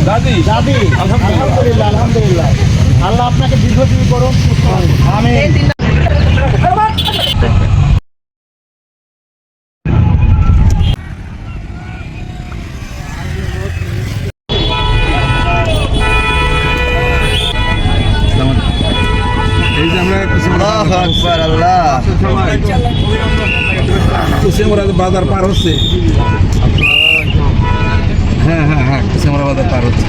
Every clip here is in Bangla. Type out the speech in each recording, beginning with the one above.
দাদি দাদি আলহামদুলিল্লাহ আলহামদুলিল্লাহ। আল্লাহ আপনাকে দীর্ঘজীবী করুন, সুস্থ রাখুন। আমিন। এই যে আমরা কুসিয়ামরা বাজার পার হচ্ছে। হ্যাঁ হ্যাঁ হ্যাঁ, কুসিয়ামরা বাজার পার হচ্ছে।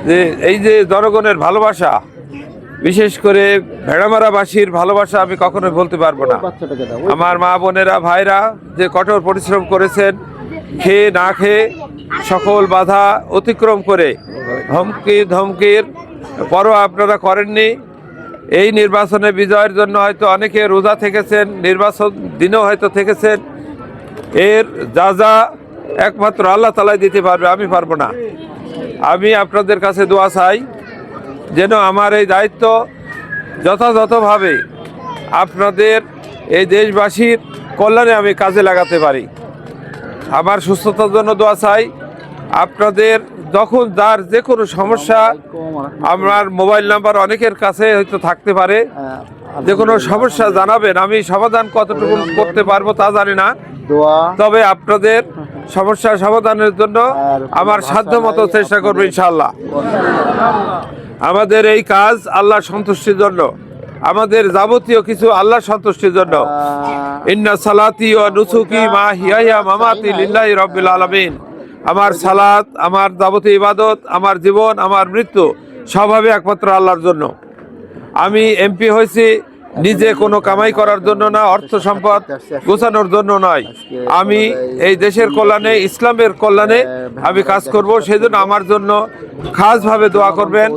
যে এই যে জনগণের ভালোবাসা, বিশেষ করে ভেড়ামারাবাসীর ভালোবাসা আমি কখনোই বলতে পারবো না। আমার মা বোনেরা ভাইরা যে কঠোর পরিশ্রম করেছেন, খেয়ে না খেয়ে সকল বাধা অতিক্রম করে হুমকি ধমকির পরও আপনারা করেননি। এই নির্বাচনে বিজয়ের জন্য হয়তো অনেকে রোজা থেকেছেন, নির্বাচন দিনেও হয়তো থেকেছেন। এর যা একমাত্র আল্লাহ তাআলাই দিতে পারবে, আমি পারবো না। আমি আপনাদের কাছে দোয়া চাই যেন আমার এই দায়িত্ব যথাযথভাবে আপনাদের এই দেশবাসীর কল্যাণে আমি কাজে লাগাতে পারি। আমার সুস্থতার জন্য দোয়া চাই। আপনাদের যখন যার যে কোনো সমস্যা, আমার মোবাইল নাম্বার অনেকের কাছে হয়তো থাকতে পারে, যে কোনো সমস্যা জানাবেন। আমি সমাধান কতটুকু করতে পারবো তা জানি না, তবে আপনাদের সমস্যা সমাধানের জন্য আমার সাধ্য মতো চেষ্টা করবো ইনশাআল্লাহ। আমাদের এই কাজ আল্লাহ সন্তুষ্টির জন্য, আমাদের যাবতীয় কিছু আল্লাহ সন্তুষ্টির জন্য। ইন্না সালাতি ওয়া নুসুকি মা হিয়া মামাতি লিল্লাহি রাব্বিল আলামিন। আমার সালাত, আমার যাবতীয় ইবাদত, আমার জীবন, আমার মৃত্যু সব হবে একমাত্র আল্লাহর জন্য। আমি এমপি হয়েছি নিজে কোনো কামাই করার জন্য না, অর্থ সম্পদ গোছানোর জন্য নয়। আমি এই দেশের কল্যাণে, ইসলামের কল্যাণে আমি কাজ করব। সেই জন্য আমার জন্য খাসভাবে দোয়া করবেন।